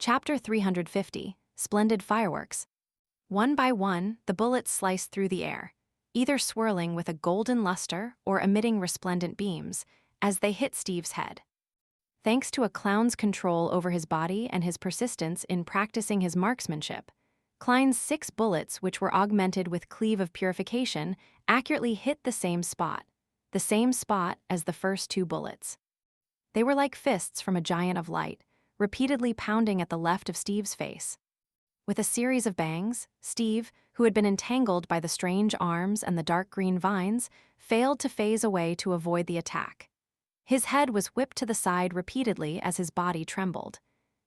Chapter 350, Splendid Fireworks. One by one, the bullets sliced through the air, either swirling with a golden luster or emitting resplendent beams, as they hit Steve's head. Thanks to a clown's control over his body and his persistence in practicing his marksmanship, Klein's 6 bullets, which were augmented with cleave of purification, accurately hit the same spot as the first 2 bullets. They were like fists from a giant of light, repeatedly pounding at the left of Steve's face. With a series of bangs, Steve, who had been entangled by the strange arms and the dark green vines, failed to phase away to avoid the attack. His head was whipped to the side repeatedly as his body trembled.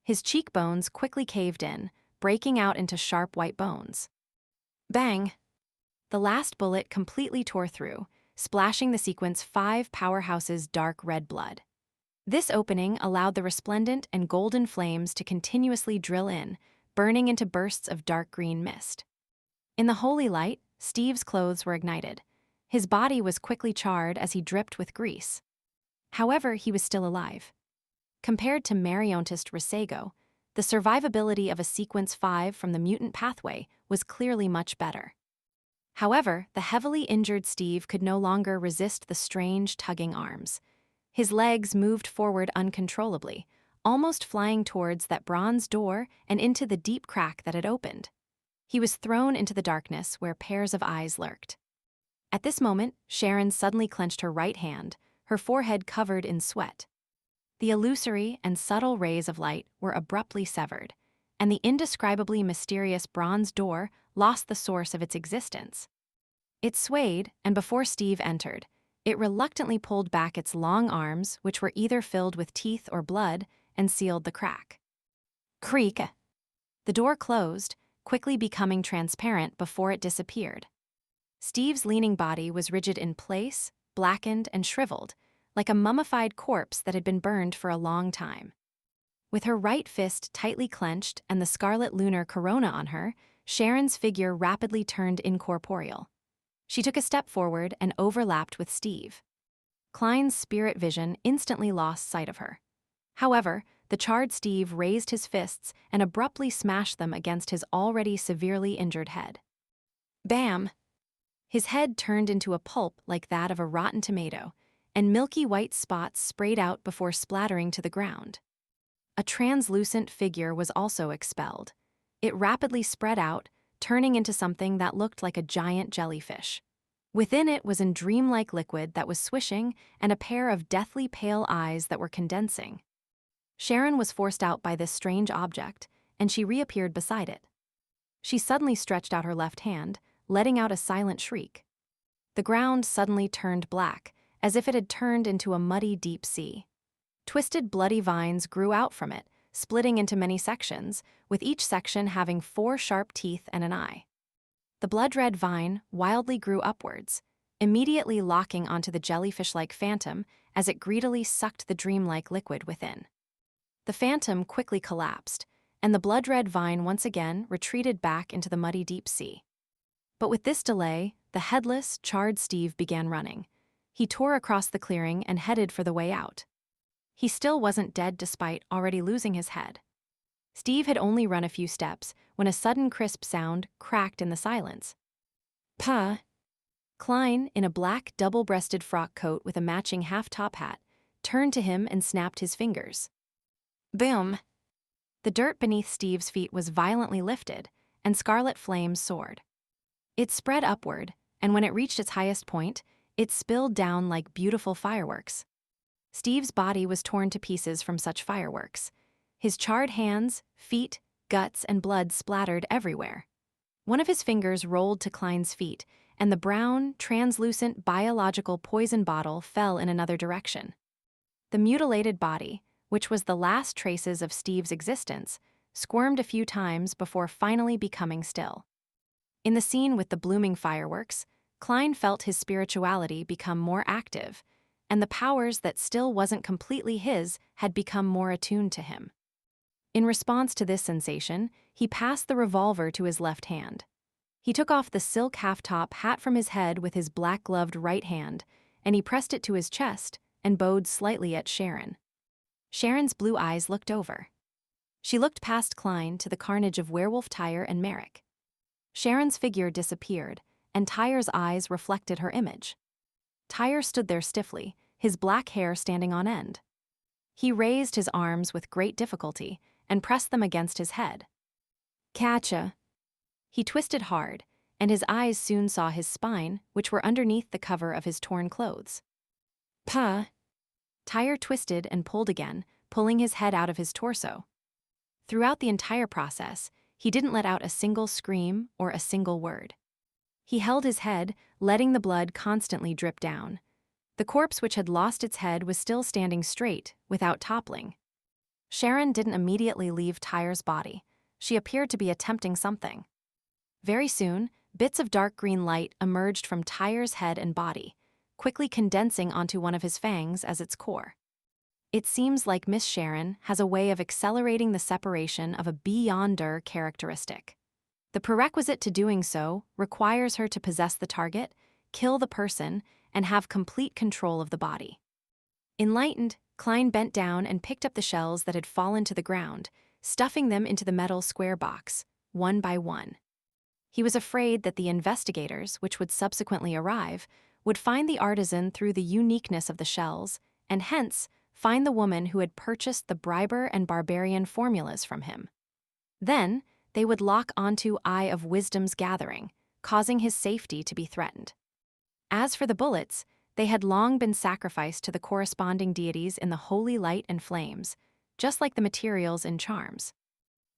His cheekbones quickly caved in, breaking out into sharp white bones. Bang! The last bullet completely tore through, splashing the sequence 5 powerhouses' dark red blood. This opening allowed the resplendent and golden flames to continuously drill in, burning into bursts of dark green mist. In the holy light, Steve's clothes were ignited. His body was quickly charred as he dripped with grease. However, he was still alive. Compared to Mariontist Risego, the survivability of a Sequence 5 from the mutant pathway was clearly much better. However, the heavily injured Steve could no longer resist the strange, tugging arms. His legs moved forward uncontrollably, almost flying towards that bronze door and into the deep crack that had opened. He was thrown into the darkness where pairs of eyes lurked. At this moment, Sharon suddenly clenched her right hand, her forehead covered in sweat. The illusory and subtle rays of light were abruptly severed, and the indescribably mysterious bronze door lost the source of its existence. It swayed, and before Steve entered, it reluctantly pulled back its long arms, which were either filled with teeth or blood, and sealed the crack. Creak! The door closed, quickly becoming transparent before it disappeared. Steve's leaning body was rigid in place, blackened and shriveled, like a mummified corpse that had been burned for a long time. With her right fist tightly clenched and the scarlet lunar corona on her, Sharon's figure rapidly turned incorporeal. She took a step forward and overlapped with Steve. Klein's spirit vision instantly lost sight of her. However, the charred Steve raised his fists and abruptly smashed them against his already severely injured head. Bam! His head turned into a pulp like that of a rotten tomato, and milky white spots sprayed out before splattering to the ground. A translucent figure was also expelled. It rapidly spread out, turning into something that looked like a giant jellyfish. Within it was a dreamlike liquid that was swishing and a pair of deathly pale eyes that were condensing. Sharon was forced out by this strange object, and she reappeared beside it. She suddenly stretched out her left hand, letting out a silent shriek. The ground suddenly turned black, as if it had turned into a muddy deep sea. Twisted bloody vines grew out from it, splitting into many sections, with each section having 4 sharp teeth and an eye. The blood-red vine wildly grew upwards, immediately locking onto the jellyfish-like phantom as it greedily sucked the dreamlike liquid within. The phantom quickly collapsed, and the blood-red vine once again retreated back into the muddy deep sea. But with this delay, the headless, charred Steve began running. He tore across the clearing and headed for the way out. He still wasn't dead despite already losing his head. Steve had only run a few steps when a sudden crisp sound cracked in the silence. Puh! Klein, in a black double-breasted frock coat with a matching half-top hat, turned to him and snapped his fingers. Boom! The dirt beneath Steve's feet was violently lifted, and scarlet flames soared. It spread upward, and when it reached its highest point, it spilled down like beautiful fireworks. Steve's body was torn to pieces from such fireworks. His charred hands, feet, guts, and blood splattered everywhere. One of his fingers rolled to Klein's feet, and the brown, translucent biological poison bottle fell in another direction. The mutilated body, which was the last traces of Steve's existence, squirmed a few times before finally becoming still. In the scene with the blooming fireworks, Klein felt his spirituality become more active, and the powers that still wasn't completely his had become more attuned to him. In response to this sensation, he passed the revolver to his left hand. He took off the silk half-top hat from his head with his black-gloved right hand, and he pressed it to his chest and bowed slightly at Sharon. Sharon's blue eyes looked over. She looked past Klein to the carnage of Werewolf Tyre and Merrick. Sharon's figure disappeared, and Tyre's eyes reflected her image. Tyre stood there stiffly, his black hair standing on end. He raised his arms with great difficulty and pressed them against his head. "Catcha." He twisted hard, and his eyes soon saw his spine, which were underneath the cover of his torn clothes. "Pa." Tyre twisted and pulled again, pulling his head out of his torso. Throughout the entire process, he didn't let out a single scream or a single word. He held his head, letting the blood constantly drip down. The corpse which had lost its head was still standing straight, without toppling. Sharon didn't immediately leave Tyre's body. She appeared to be attempting something. Very soon, bits of dark green light emerged from Tyre's head and body, quickly condensing onto one of his fangs as its core. It seems like Miss Sharon has a way of accelerating the separation of a beyonder characteristic. The prerequisite to doing so requires her to possess the target, kill the person, and have complete control of the body. Enlightened, Klein bent down and picked up the shells that had fallen to the ground, stuffing them into the metal square box, one by one. He was afraid that the investigators, which would subsequently arrive, would find the artisan through the uniqueness of the shells, and hence find the woman who had purchased the Briber and Barbarian formulas from him. Then, they would lock onto Eye of Wisdom's gathering, causing his safety to be threatened. As for the bullets, they had long been sacrificed to the corresponding deities in the holy light and flames, just like the materials in charms.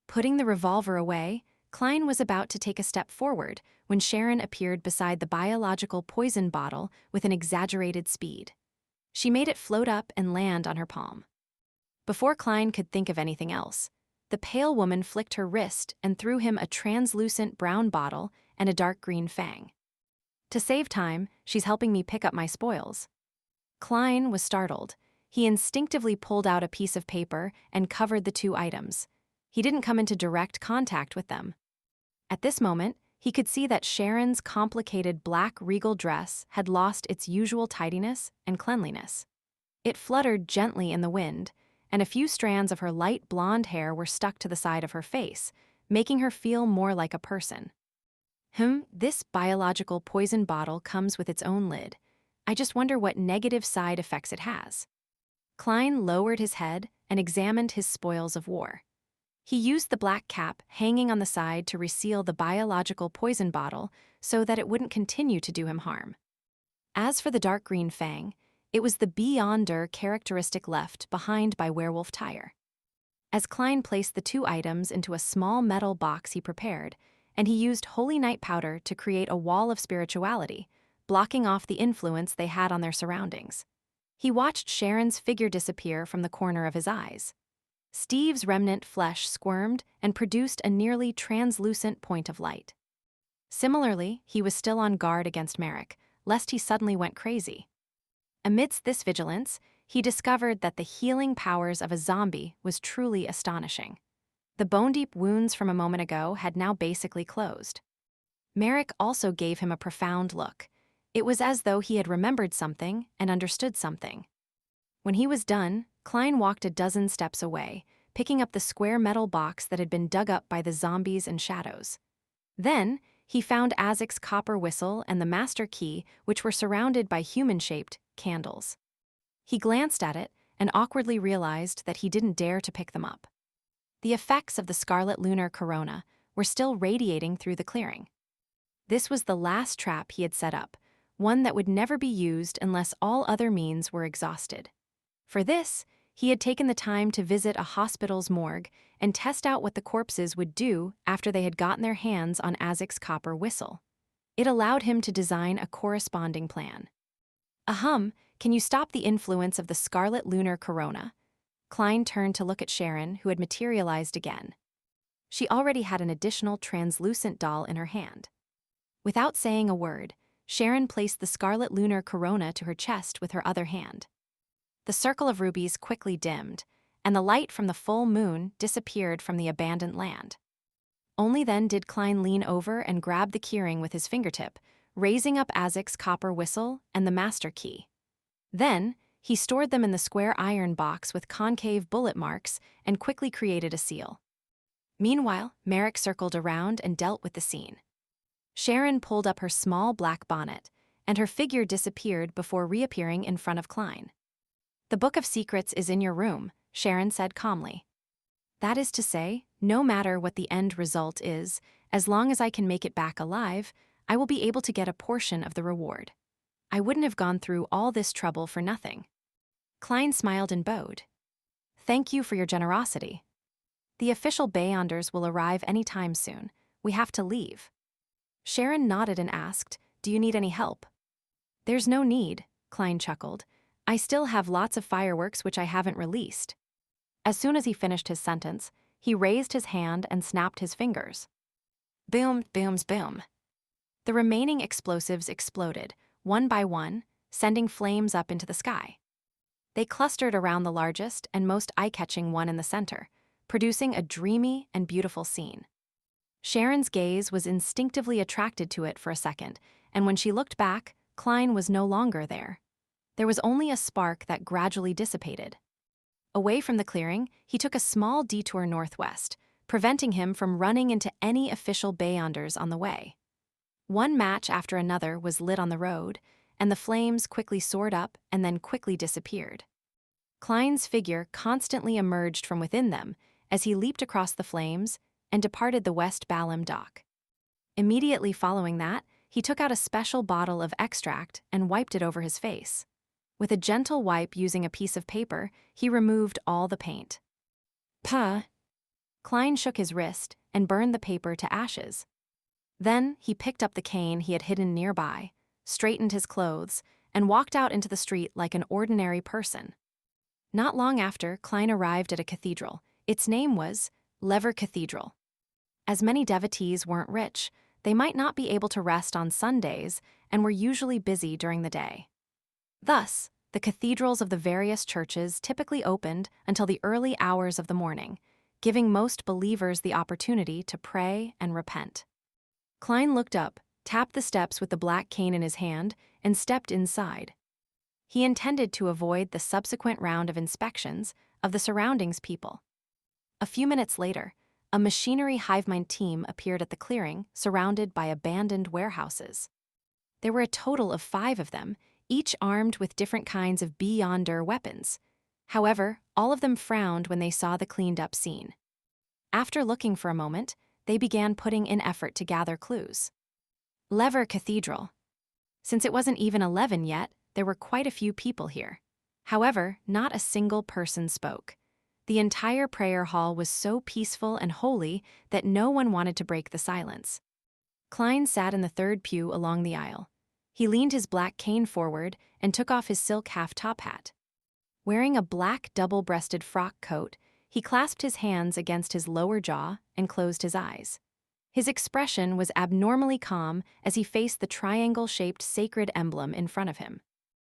Putting the revolver away, Klein was about to take a step forward when Sharon appeared beside the biological poison bottle with an exaggerated speed. She made it float up and land on her palm. Before Klein could think of anything else, the pale woman flicked her wrist and threw him a translucent brown bottle and a dark green fang. "To save time, she's helping me pick up my spoils." Klein was startled. He instinctively pulled out a piece of paper and covered the two items. He didn't come into direct contact with them. At this moment, he could see that Sharon's complicated black regal dress had lost its usual tidiness and cleanliness. It fluttered gently in the wind, and a few strands of her light blonde hair were stuck to the side of her face, making her feel more like a person. This biological poison bottle comes with its own lid. I just wonder what negative side effects it has." Klein lowered his head and examined his spoils of war. He used the black cap hanging on the side to reseal the biological poison bottle so that it wouldn't continue to do him harm. As for the dark green fang, it was the beyonder characteristic left behind by Werewolf Tyre. As Klein placed the two items into a small metal box he prepared, and he used holy night powder to create a wall of spirituality, blocking off the influence they had on their surroundings. He watched Sharon's figure disappear from the corner of his eyes. Steve's remnant flesh squirmed and produced a nearly translucent point of light. Similarly, he was still on guard against Merrick, lest he suddenly went crazy. Amidst this vigilance, he discovered that the healing powers of a zombie was truly astonishing. The bone-deep wounds from a moment ago had now basically closed. Merrick also gave him a profound look. It was as though he had remembered something and understood something. When he was done, Klein walked a dozen steps away, picking up the square metal box that had been dug up by the zombies and shadows. Then, he found Azek's copper whistle and the master key, which were surrounded by human-shaped candles. He glanced at it and awkwardly realized that he didn't dare to pick them up. The effects of the scarlet lunar corona were still radiating through the clearing. This was the last trap he had set up, one that would never be used unless all other means were exhausted. For this, he had taken the time to visit a hospital's morgue and test out what the corpses would do after they had gotten their hands on Azek's copper whistle. It allowed him to design a corresponding plan. Can you stop the influence of the scarlet lunar corona?" Klein turned to look at Sharon, who had materialized again. She already had an additional translucent doll in her hand. Without saying a word, Sharon placed the scarlet lunar corona to her chest with her other hand. The circle of rubies quickly dimmed, and the light from the full moon disappeared from the abandoned land. Only then did Klein lean over and grab the keyring with his fingertip, raising up Azek's copper whistle and the master key. Then, He stored them in the square iron box with concave bullet marks and quickly created a seal. Meanwhile, Merrick circled around and dealt with the scene. Sharon pulled up her small black bonnet, and her figure disappeared before reappearing in front of Klein. "The Book of Secrets is in your room," Sharon said calmly. "That is to say, no matter what the end result is, as long as I can make it back alive, I will be able to get a portion of the reward. I wouldn't have gone through all this trouble for nothing." Klein smiled and bowed. "Thank you for your generosity. The official Beyonders will arrive any time soon. We have to leave." Sharon nodded and asked, "Do you need any help?" "There's no need," Klein chuckled. "I still have lots of fireworks which I haven't released." As soon as he finished his sentence, he raised his hand and snapped his fingers. Boom, booms, boom. The remaining explosives exploded, one by one, sending flames up into the sky. They clustered around the largest and most eye-catching one in the center, producing a dreamy and beautiful scene. Sharon's gaze was instinctively attracted to it for a second, and when she looked back, Klein was no longer there. There was only a spark that gradually dissipated. Away from the clearing, he took a small detour northwest, preventing him from running into any official Beyonders on the way. One match after another was lit on the road, and the flames quickly soared up and then quickly disappeared. Klein's figure constantly emerged from within them as he leaped across the flames and departed the West Balham dock. Immediately following that, he took out a special bottle of extract and wiped it over his face. With a gentle wipe using a piece of paper, he removed all the paint. Puh! Klein shook his wrist and burned the paper to ashes. Then he picked up the cane he had hidden nearby, straightened his clothes, and walked out into the street like an ordinary person. Not long after, Klein arrived at a cathedral. Its name was Lever Cathedral. As many devotees weren't rich, they might not be able to rest on Sundays and were usually busy during the day. Thus, the cathedrals of the various churches typically opened until the early hours of the morning, giving most believers the opportunity to pray and repent. Klein looked up, tapped the steps with the black cane in his hand, and stepped inside. He intended to avoid the subsequent round of inspections of the surroundings people. A few minutes later, a machinery hivemind team appeared at the clearing, surrounded by abandoned warehouses. There were a total of 5 of them, each armed with different kinds of Beyonder weapons. However, all of them frowned when they saw the cleaned-up scene. After looking for a moment, they began putting in effort to gather clues. Lever Cathedral. Since it wasn't even 11 yet, there were quite a few people here. However, not a single person spoke. The entire prayer hall was so peaceful and holy that no one wanted to break the silence. Klein sat in the third pew along the aisle. He leaned his black cane forward and took off his silk half-top hat. Wearing a black double-breasted frock coat, he clasped his hands against his lower jaw and closed his eyes. His expression was abnormally calm as he faced the triangle-shaped sacred emblem in front of him.